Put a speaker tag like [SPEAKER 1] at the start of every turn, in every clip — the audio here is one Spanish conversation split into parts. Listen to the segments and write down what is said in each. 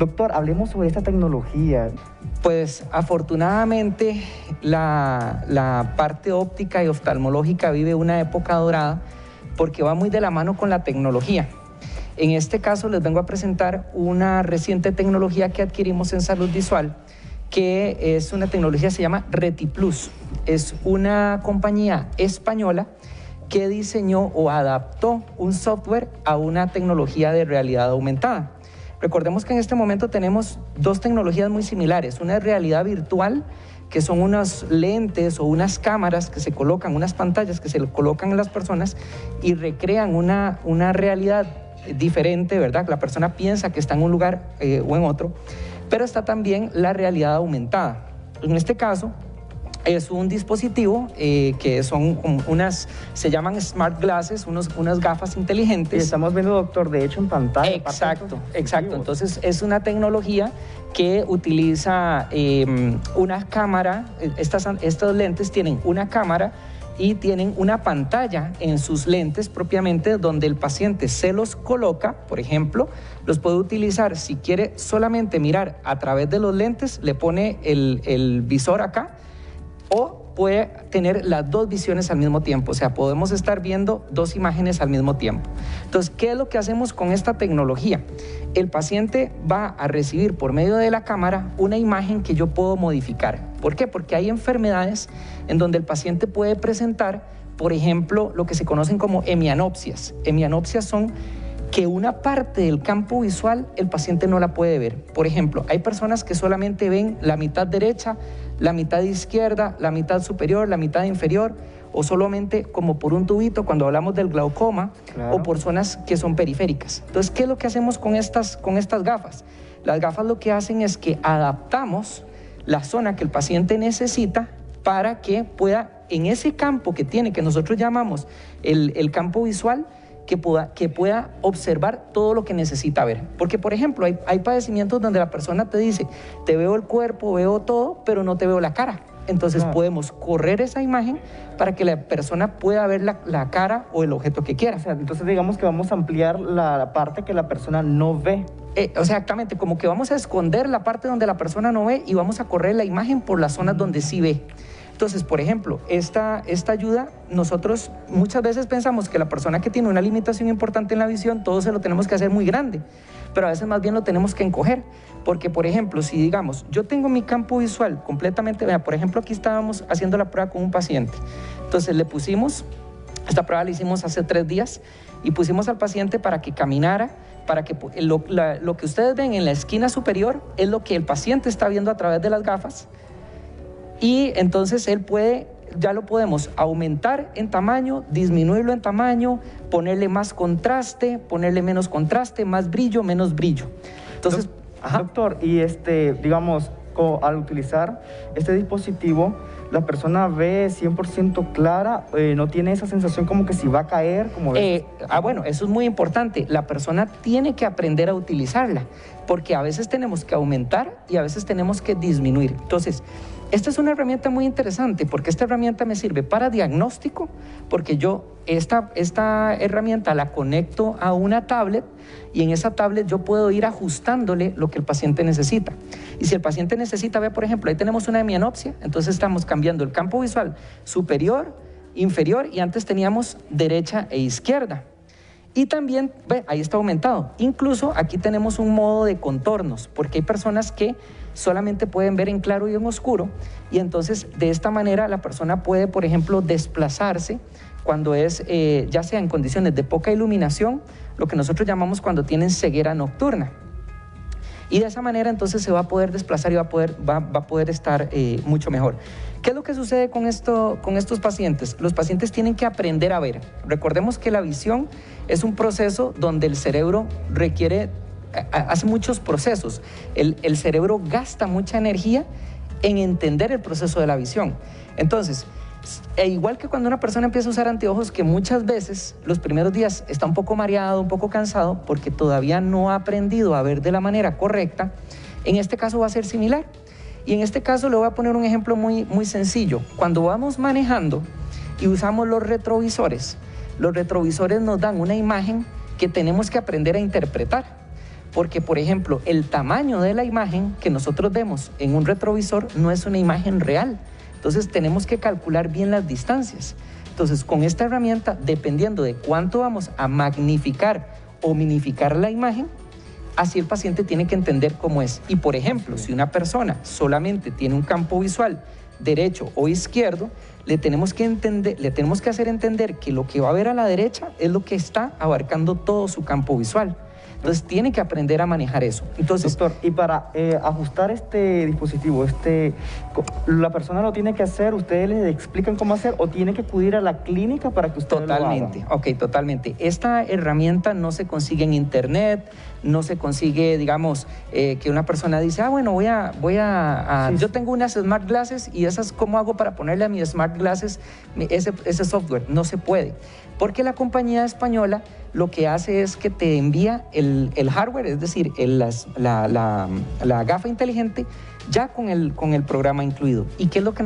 [SPEAKER 1] Doctor, hablemos sobre esta tecnología.
[SPEAKER 2] Pues afortunadamente la parte óptica y oftalmológica vive una época dorada porque va muy de la mano con la tecnología. En este caso les vengo a presentar una reciente tecnología que adquirimos en salud visual, que es una tecnología que se llama RetiPlus. Es una compañía española que diseñó o adaptó un software a una tecnología de realidad aumentada. Recordemos que en este momento tenemos dos tecnologías muy similares. Una es realidad virtual, que son unos lentes o unas cámaras que se colocan, unas pantallas que se colocan en las personas y recrean una realidad diferente, ¿verdad? La persona piensa que está en un lugar o en otro, pero está también la realidad aumentada. En este caso, es un dispositivo que son se llaman smart glasses, unas gafas inteligentes.
[SPEAKER 1] Y estamos viendo, doctor, de hecho en pantalla.
[SPEAKER 2] Exacto. Entonces es una tecnología que utiliza una cámara. Estos lentes tienen una cámara y tienen una pantalla en sus lentes propiamente donde el paciente se los coloca, por ejemplo, los puede utilizar si quiere solamente mirar a través de los lentes, le pone el visor acá, o puede tener las dos visiones al mismo tiempo, o sea, podemos estar viendo dos imágenes al mismo tiempo. Entonces, ¿qué es lo que hacemos con esta tecnología? El paciente va a recibir por medio de la cámara una imagen que yo puedo modificar. ¿Por qué? Porque hay enfermedades en donde el paciente puede presentar, por ejemplo, lo que se conocen como hemianopsias. Hemianopsias son que una parte del campo visual el paciente no la puede ver. Por ejemplo, hay personas que solamente ven la mitad derecha, la mitad izquierda, la mitad superior, la mitad inferior, o solamente como por un tubito cuando hablamos del glaucoma, claro, o por zonas que son periféricas. Entonces, ¿qué es lo que hacemos con estas gafas? Las gafas lo que hacen es que adaptamos la zona que el paciente necesita para que pueda, en ese campo que tiene, que nosotros llamamos el campo visual, que pueda observar todo lo que necesita ver. Porque, por ejemplo, hay padecimientos donde la persona te dice, te veo el cuerpo, veo todo, pero no te veo la cara. Entonces podemos correr esa imagen para que la persona pueda ver la cara o el objeto que quiera.
[SPEAKER 1] O sea, entonces digamos que vamos a ampliar la parte que la persona no ve.
[SPEAKER 2] Exactamente, como que vamos a esconder la parte donde la persona no ve y vamos a correr la imagen por las zonas donde sí ve. Entonces, por ejemplo, esta ayuda, nosotros muchas veces pensamos que la persona que tiene una limitación importante en la visión, todo se lo tenemos que hacer muy grande, pero a veces más bien lo tenemos que encoger, porque, por ejemplo, si digamos, yo tengo mi campo visual completamente, vea, por ejemplo, aquí estábamos haciendo la prueba con un paciente, entonces le pusimos, esta prueba la hicimos hace 3 días, y pusimos al paciente para que caminara, para que lo que ustedes ven en la esquina superior es lo que el paciente está viendo a través de las gafas. Y entonces ya lo podemos aumentar en tamaño, disminuirlo en tamaño, ponerle más contraste, ponerle menos contraste, más brillo, menos brillo. Entonces,
[SPEAKER 1] doctor, y digamos, al utilizar este dispositivo, la persona ve 100% clara, no tiene esa sensación como que si va a caer, como
[SPEAKER 2] bueno, eso es muy importante. La persona tiene que aprender a utilizarla, porque a veces tenemos que aumentar y a veces tenemos que disminuir. Entonces, esta es una herramienta muy interesante porque esta herramienta me sirve para diagnóstico, porque yo esta herramienta la conecto a una tablet y en esa tablet yo puedo ir ajustándole lo que el paciente necesita. Y si el paciente necesita, vea, por ejemplo, ahí tenemos una hemianopsia, entonces estamos cambiando el campo visual superior, inferior, y antes teníamos derecha e izquierda. Y también, ve, ahí está aumentado. Incluso aquí tenemos un modo de contornos, porque hay personas que solamente pueden ver en claro y en oscuro, y entonces de esta manera la persona puede, por ejemplo, desplazarse cuando es, ya sea en condiciones de poca iluminación, lo que nosotros llamamos cuando tienen ceguera nocturna. Y de esa manera entonces se va a poder desplazar y va a poder estar mucho mejor. ¿Qué es lo que sucede con estos pacientes? Los pacientes tienen que aprender a ver. Recordemos que la visión es un proceso donde el cerebro hace muchos procesos. El cerebro gasta mucha energía en entender el proceso de la visión. Entonces, igual que cuando una persona empieza a usar anteojos, que muchas veces los primeros días está un poco mareado, un poco cansado, porque todavía no ha aprendido a ver de la manera correcta, en este caso va a ser similar. Y en este caso le voy a poner un ejemplo muy, muy sencillo. Cuando vamos manejando y usamos los retrovisores nos dan una imagen que tenemos que aprender a interpretar. porque, por ejemplo, el tamaño de la imagen que nosotros vemos en un retrovisor no es una imagen real. Entonces tenemos que calcular bien las distancias. Entonces, con esta herramienta, dependiendo de cuánto vamos a magnificar o minificar la imagen, así el paciente tiene que entender cómo es. Y, por ejemplo, si una persona solamente tiene un campo visual derecho o izquierdo, le tenemos que hacer entender que lo que va a ver a la derecha es lo que está abarcando todo su campo visual. Entonces tiene que aprender a manejar eso. Entonces,
[SPEAKER 1] doctor, y para ajustar este dispositivo, ¿la persona lo tiene que hacer? ¿Ustedes le explican cómo hacer o tiene que acudir a la clínica para que usted
[SPEAKER 2] totalmente,
[SPEAKER 1] lo haga?
[SPEAKER 2] Ok, totalmente. Esta herramienta no se consigue en internet, no se consigue, digamos, que una persona dice, bueno, yo tengo unas Smart Glasses y esas, ¿cómo hago para ponerle a mi Smart Glasses ese software? No se puede, porque la compañía española lo que hace es que te envía el hardware, es decir, la gafa inteligente, ya con el programa incluido. ¿Y qué es lo que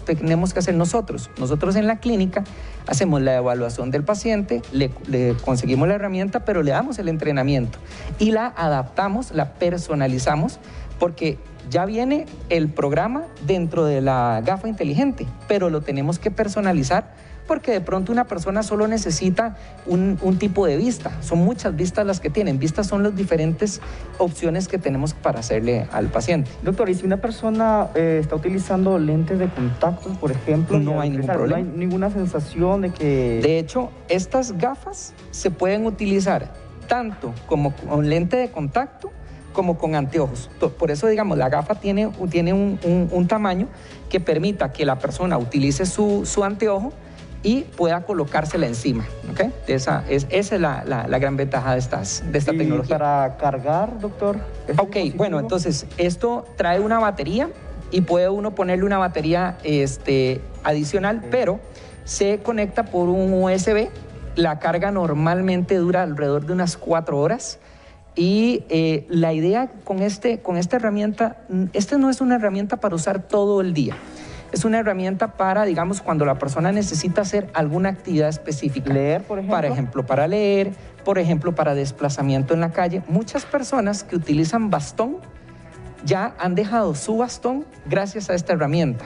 [SPEAKER 2] tenemos que hacer nosotros? Nosotros en la clínica hacemos la evaluación del paciente, le conseguimos la herramienta, pero le damos el entrenamiento y la adaptamos, la personalizamos, porque ya viene el programa dentro de la gafa inteligente, pero lo tenemos que personalizar porque de pronto una persona solo necesita un tipo de vista. Son muchas vistas las que tienen. Vistas son las diferentes opciones que tenemos para hacerle al paciente.
[SPEAKER 1] Doctor, ¿y si una persona está utilizando lentes de contacto, por ejemplo?
[SPEAKER 2] No hay ningún problema.
[SPEAKER 1] No hay ninguna sensación de que...
[SPEAKER 2] De hecho, estas gafas se pueden utilizar tanto como con lente de contacto como con anteojos. Por eso, digamos, la gafa tiene un tamaño que permita que la persona utilice su anteojo y pueda colocársela encima, ¿ok? Esa es la gran ventaja de esta tecnología.
[SPEAKER 1] ¿Y para cargar, doctor?
[SPEAKER 2] Ok, bueno, entonces esto trae una batería y puede uno ponerle una batería adicional, pero se conecta por un USB. La carga normalmente dura alrededor de unas 4 horas. Y la idea con esta herramienta, no es una herramienta para usar todo el día. Es una herramienta para, digamos, cuando la persona necesita hacer alguna actividad específica.
[SPEAKER 1] ¿Leer, por ejemplo?
[SPEAKER 2] Por ejemplo, para leer, por ejemplo, para desplazamiento en la calle. Muchas personas que utilizan bastón ya han dejado su bastón gracias a esta herramienta.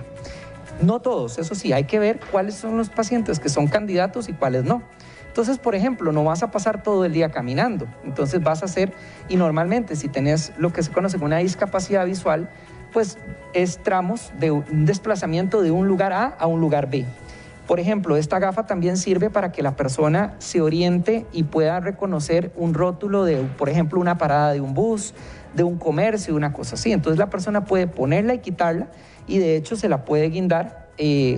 [SPEAKER 2] No todos, eso sí, hay que ver cuáles son los pacientes que son candidatos y cuáles no. Entonces, por ejemplo, no vas a pasar todo el día caminando. Entonces vas a hacer, y normalmente si tenés lo que se conoce como una discapacidad visual, pues es tramos de un desplazamiento de un lugar A a un lugar B. Por ejemplo, esta gafa también sirve para que la persona se oriente y pueda reconocer un rótulo de, por ejemplo, una parada de un bus, de un comercio, una cosa así. Entonces la persona puede ponerla y quitarla y de hecho se la puede guindar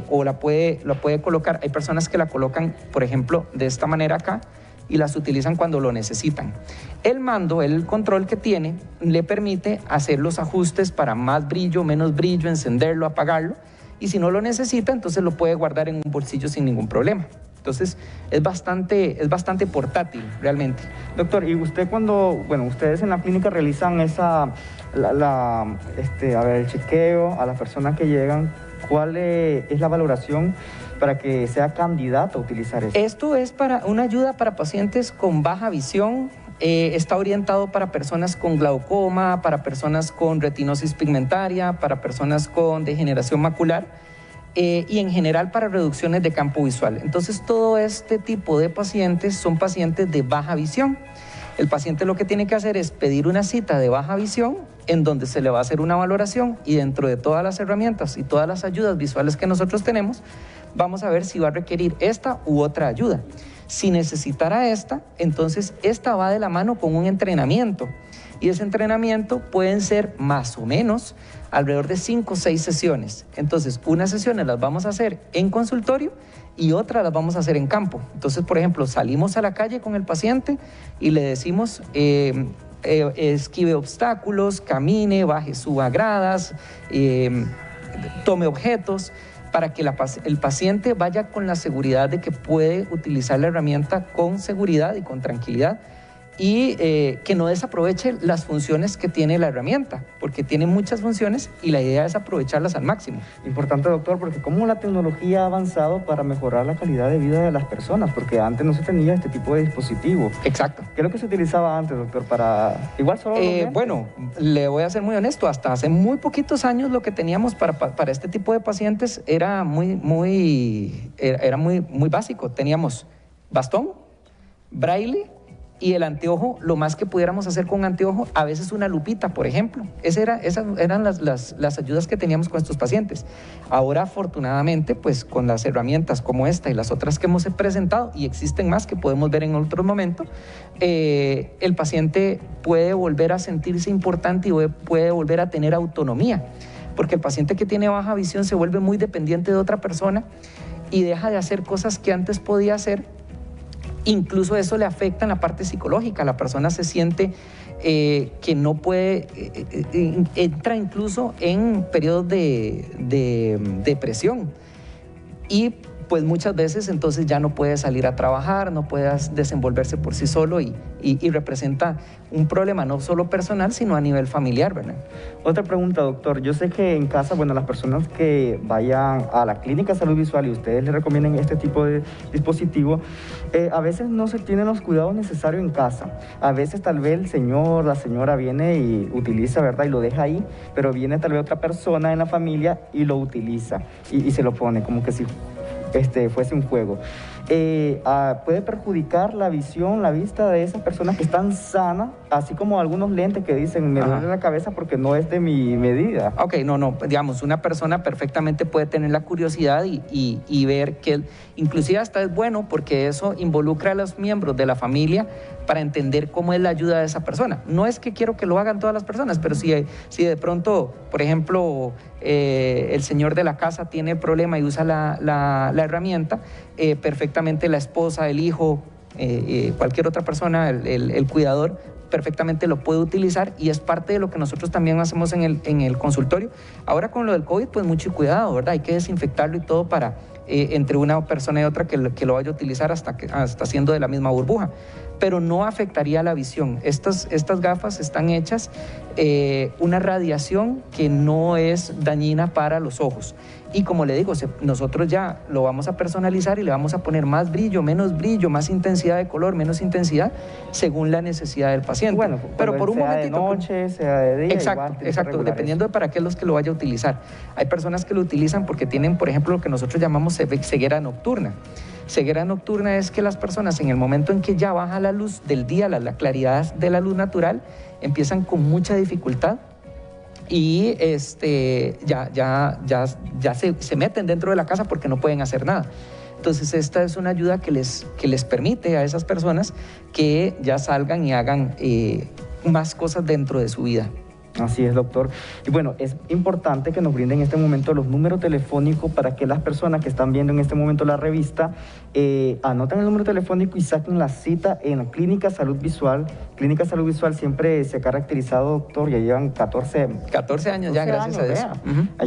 [SPEAKER 2] o la puede colocar. Hay personas que la colocan, por ejemplo, de esta manera acá y las utilizan cuando lo necesitan. El mando, el control que tiene, le permite hacer los ajustes para más brillo, menos brillo, encenderlo, apagarlo, y si no lo necesita, entonces lo puede guardar en un bolsillo sin ningún problema. Entonces, es bastante portátil, realmente.
[SPEAKER 1] Doctor, y usted ustedes en la clínica realizan el chequeo a las personas que llegan, ¿cuál es la valoración para que sea candidato a utilizar esto?
[SPEAKER 2] Esto es para una ayuda para pacientes con baja visión, está orientado para personas con glaucoma, para personas con retinosis pigmentaria, para personas con degeneración macular y en general para reducciones de campo visual. Entonces todo este tipo de pacientes son pacientes de baja visión. El paciente lo que tiene que hacer es pedir una cita de baja visión en donde se le va a hacer una valoración y dentro de todas las herramientas y todas las ayudas visuales que nosotros tenemos, vamos a ver si va a requerir esta u otra ayuda. Si necesitara esta, entonces esta va de la mano con un entrenamiento y ese entrenamiento pueden ser más o menos alrededor de 5 o 6 sesiones. Entonces, unas sesiones las vamos a hacer en consultorio y otras las vamos a hacer en campo. Entonces, por ejemplo, salimos a la calle con el paciente y le decimos esquive obstáculos, camine, baje, suba gradas, tome objetos, para que el paciente vaya con la seguridad de que puede utilizar la herramienta con seguridad y con tranquilidad y que no desaproveche las funciones que tiene la herramienta, porque tiene muchas funciones y la idea es aprovecharlas al máximo.
[SPEAKER 1] Importante, doctor, porque cómo la tecnología ha avanzado para mejorar la calidad de vida de las personas, porque antes no se tenía este tipo de dispositivos.
[SPEAKER 2] Exacto.
[SPEAKER 1] ¿Qué es lo que se utilizaba antes, doctor, para igual solo
[SPEAKER 2] bueno, le voy a ser muy honesto, hasta hace muy poquitos años lo que teníamos para este tipo de pacientes era muy básico. Teníamos bastón, braille y el anteojo, lo más que pudiéramos hacer con anteojo, a veces una lupita, por ejemplo. Esas eran las ayudas que teníamos con estos pacientes. Ahora, afortunadamente, pues con las herramientas como esta y las otras que hemos presentado, y existen más que podemos ver en otro momento, el paciente puede volver a sentirse importante y puede volver a tener autonomía, porque el paciente que tiene baja visión se vuelve muy dependiente de otra persona y deja de hacer cosas que antes podía hacer. Incluso eso le afecta en la parte psicológica. La persona se siente que no puede, entra incluso en periodos de depresión. Y pues muchas veces entonces ya no puede salir a trabajar, no puede desenvolverse por sí solo y representa un problema no solo personal, sino a nivel familiar, ¿verdad?
[SPEAKER 1] Otra pregunta, doctor. Yo sé que en casa, bueno, las personas que vayan a la clínica de salud visual y ustedes les recomienden este tipo de dispositivo, a veces no se tienen los cuidados necesarios en casa. A veces tal vez el señor, la señora viene y utiliza, ¿verdad? Y lo deja ahí, pero viene tal vez otra persona en la familia y lo utiliza y se lo pone como que si fuese un juego. Puede perjudicar la visión, la vista de esas personas que están sanas, así como algunos lentes que dicen me duele la cabeza porque no es de mi medida.
[SPEAKER 2] Ok, no, digamos, una persona perfectamente puede tener la curiosidad y ver que inclusive hasta es bueno porque eso involucra a los miembros de la familia para entender cómo es la ayuda de esa persona. No es que quiero que lo hagan todas las personas, pero si de pronto, por ejemplo, el señor de la casa tiene problema y usa la herramienta, perfectamente la esposa, el hijo, cualquier otra persona, el cuidador, perfectamente lo puede utilizar y es parte de lo que nosotros también hacemos en el consultorio. Ahora con lo del COVID, pues mucho cuidado, ¿verdad? Hay que desinfectarlo y todo para entre una persona y otra que lo vaya a utilizar hasta siendo de la misma burbuja. Pero no afectaría la visión. Estas gafas están hechas una radiación que no es dañina para los ojos. Y como le digo, nosotros ya lo vamos a personalizar y le vamos a poner más brillo, más intensidad de color, menos intensidad, según la necesidad del paciente.
[SPEAKER 1] Bueno,
[SPEAKER 2] pero por un momentito.
[SPEAKER 1] Sea de noche, sea de día.
[SPEAKER 2] Exacto, dependiendo de para qué es los que lo vaya a utilizar. Hay personas que lo utilizan porque tienen, por ejemplo, lo que nosotros llamamos ceguera nocturna. Ceguera nocturna es que las personas en el momento en que ya baja la luz del día, la claridad de la luz natural, empiezan con mucha dificultad y ya se meten dentro de la casa porque no pueden hacer nada. Entonces esta es una ayuda que les permite a esas personas que ya salgan y hagan más cosas dentro de su vida.
[SPEAKER 1] Así es, doctor. Y bueno, es importante que nos brinden en este momento los números telefónicos para que las personas que están viendo en este momento la revista anoten el número telefónico y saquen la cita en la Clínica Salud Visual. Clínica Salud Visual siempre se ha caracterizado, doctor, ya llevan 14
[SPEAKER 2] años ya, gracias a Dios.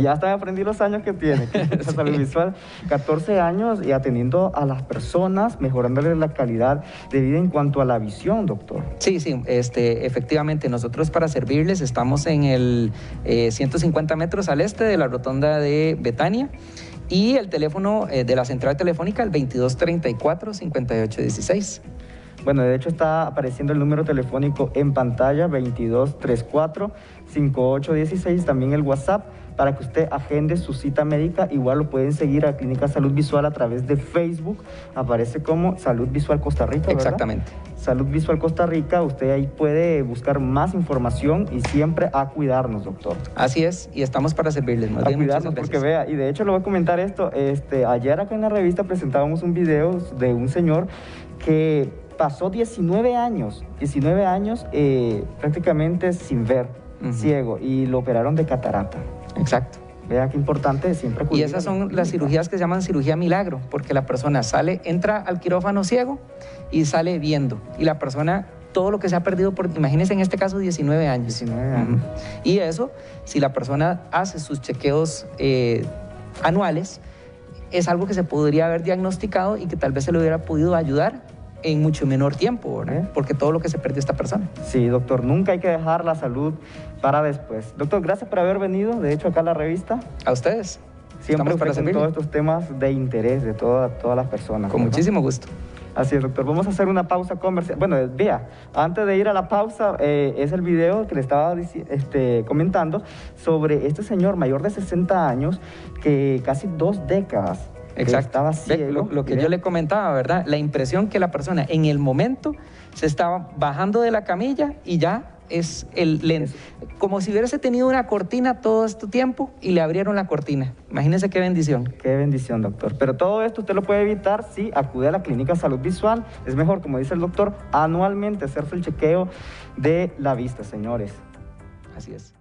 [SPEAKER 1] Ya hasta aprendí los años que tiene Clínica Salud Visual. 14 años y atendiendo a las personas, mejorándoles la calidad de vida en cuanto a la visión, doctor.
[SPEAKER 2] Sí, efectivamente, nosotros para servirles estamos en el 150 metros al este de la rotonda de Betania y el teléfono de la central telefónica el 2234-5816.
[SPEAKER 1] Bueno, de hecho está apareciendo el número telefónico en pantalla, 2234-5816, también el WhatsApp para que usted agende su cita médica. Igual lo pueden seguir a Clínica Salud Visual a través de Facebook, aparece como Salud Visual Costa Rica, ¿verdad?
[SPEAKER 2] Exactamente.
[SPEAKER 1] Salud Visual Costa Rica, usted ahí puede buscar más información y siempre a cuidarnos, doctor.
[SPEAKER 2] Así es, y estamos para servirles.
[SPEAKER 1] Más bien, cuidarnos, porque vea, y de hecho le voy a comentar esto, ayer acá en la revista presentábamos un video de un señor que pasó 19 años prácticamente sin ver, ciego, y lo operaron de catarata.
[SPEAKER 2] Exacto.
[SPEAKER 1] Vea qué importante siempre acudir.
[SPEAKER 2] Y esas son las cirugías que se llaman cirugía milagro, porque la persona entra al quirófano ciego y sale viendo. Y la persona, todo lo que se ha perdido imagínense en este caso, 19 años.
[SPEAKER 1] 19 años.
[SPEAKER 2] Y eso, si la persona hace sus chequeos anuales, es algo que se podría haber diagnosticado y que tal vez se le hubiera podido ayudar en mucho menor tiempo, ¿verdad? Porque todo lo que se perdió esta persona.
[SPEAKER 1] Sí, doctor, nunca hay que dejar la salud para después. Doctor, gracias por haber venido, de hecho, acá a la revista.
[SPEAKER 2] A ustedes.
[SPEAKER 1] Siempre
[SPEAKER 2] para
[SPEAKER 1] con todos estos temas de interés de todas las personas.
[SPEAKER 2] Con muchísimo gusto.
[SPEAKER 1] Así es, doctor. Vamos a hacer una pausa comercial. Bueno, vea, antes de ir a la pausa, es el video que le estaba comentando sobre este señor mayor de 60 años que casi 2 décadas estaba ciego.
[SPEAKER 2] Lo que yo le comentaba, ¿verdad? La impresión que la persona en el momento se estaba bajando de la camilla y ya es como si hubiese tenido una cortina todo este tiempo y le abrieron la cortina. Imagínense qué bendición.
[SPEAKER 1] Qué bendición, doctor. Pero todo esto usted lo puede evitar si acude a la Clínica Salud Visual. Es mejor, como dice el doctor, anualmente hacerse el chequeo de la vista, señores.
[SPEAKER 2] Así es.